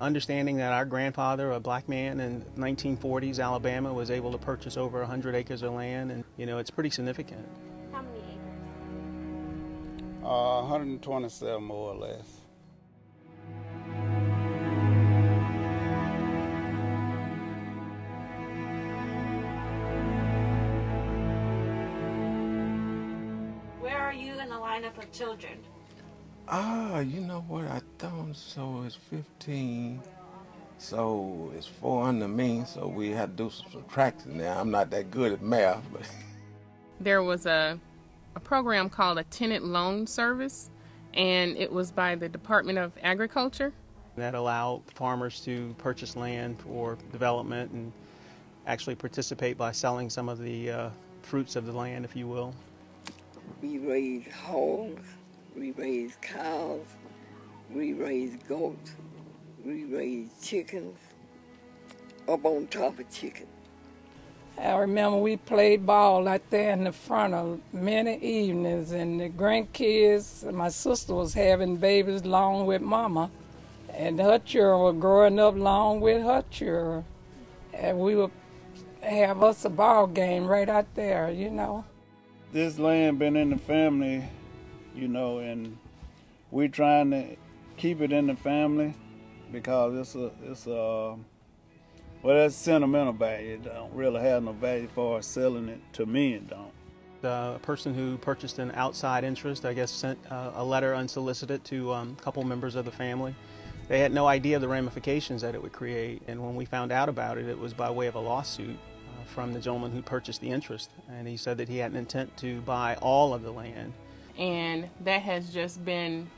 Understanding that our grandfather, a black man in 1940s Alabama, was able to purchase over 100 acres of land, and it's pretty significant. How many acres? 127 more or less. Where are you in the lineup of children? You know what? I thought so. It's 15. So it's 4 under me. So we had to do some subtraction there. I'm not that good at math, but there was a program called a tenant loan service, and it was by the Department of Agriculture. That allowed farmers to purchase land for development and actually participate by selling some of the fruits of the land, if you will. We raise hogs, we raise cows, we raise goats, we raise chickens, up on top of chickens. I remember we played ball out there in the front of many evenings, and the grandkids, my sister was having babies along with mama, and her children were growing up along with her children. And we would have us a ball game right out there, This land been in the family, and we trying to keep it in the family because it's sentimental value. It don't really have no value for selling it. To me, it don't. The person who purchased an outside interest, I guess, sent a letter unsolicited to a couple members of the family. They had no idea the ramifications that it would create, and when we found out about it, it was by way of a lawsuit from the gentleman who purchased the interest, and he said that he had an intent to buy all of the land. And that has just been,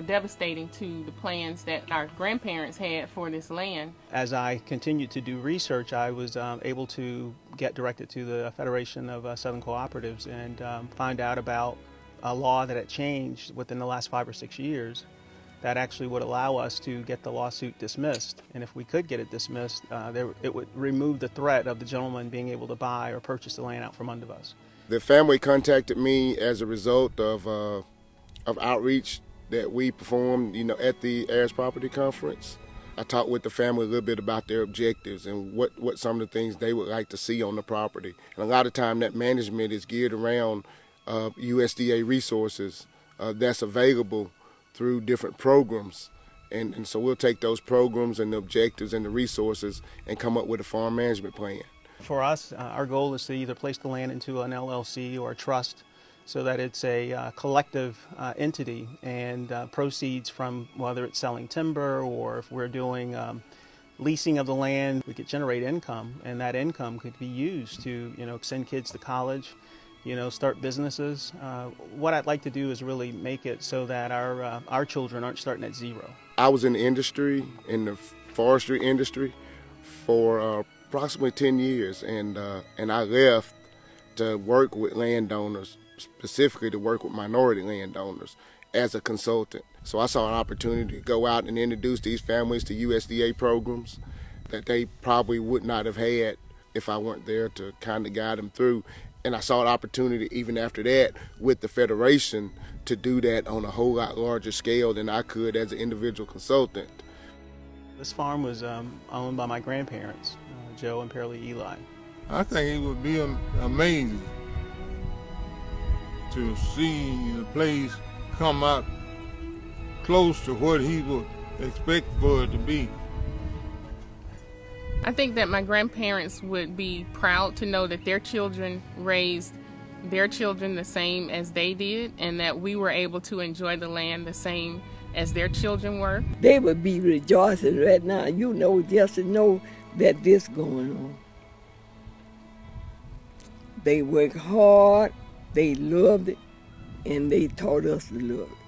devastating to the plans that our grandparents had for this land. As I continued to do research, I was able to get directed to the Federation of Southern Cooperatives and find out about a law that had changed within the last 5 or 6 years that actually would allow us to get the lawsuit dismissed. And if we could get it dismissed, it would remove the threat of the gentleman being able to buy or purchase the land out from under us. The family contacted me as a result of outreach that we performed, at the Heirs Property Conference. I talked with the family a little bit about their objectives and what some of the things they would like to see on the property. And a lot of time that management is geared around USDA resources that's available through different programs. And so we'll take those programs and the objectives and the resources and come up with a farm management plan. For us, our goal is to either place the land into an LLC or a trust so that it's a collective entity, and proceeds from whether it's selling timber or if we're doing leasing of the land, we could generate income, and that income could be used to send kids to college, start businesses. What I'd like to do is really make it so that our children aren't starting at zero. I was in the industry, in the forestry industry, for approximately 10 years, and I left to work with landowners, specifically to work with minority landowners as a consultant. So I saw an opportunity to go out and introduce these families to USDA programs that they probably would not have had if I weren't there to kind of guide them through. And I saw an opportunity even after that with the Federation to do that on a whole lot larger scale than I could as an individual consultant. This farm was owned by my grandparents, Joe and Pearlie Eli. I think it would be amazing to see the place come out close to what he would expect for it to be. I think that my grandparents would be proud to know that their children raised their children the same as they did, and that we were able to enjoy the land the same as their children were. They would be rejoicing right now, just to know that this going on. They work hard, they loved it, and they taught us to love it.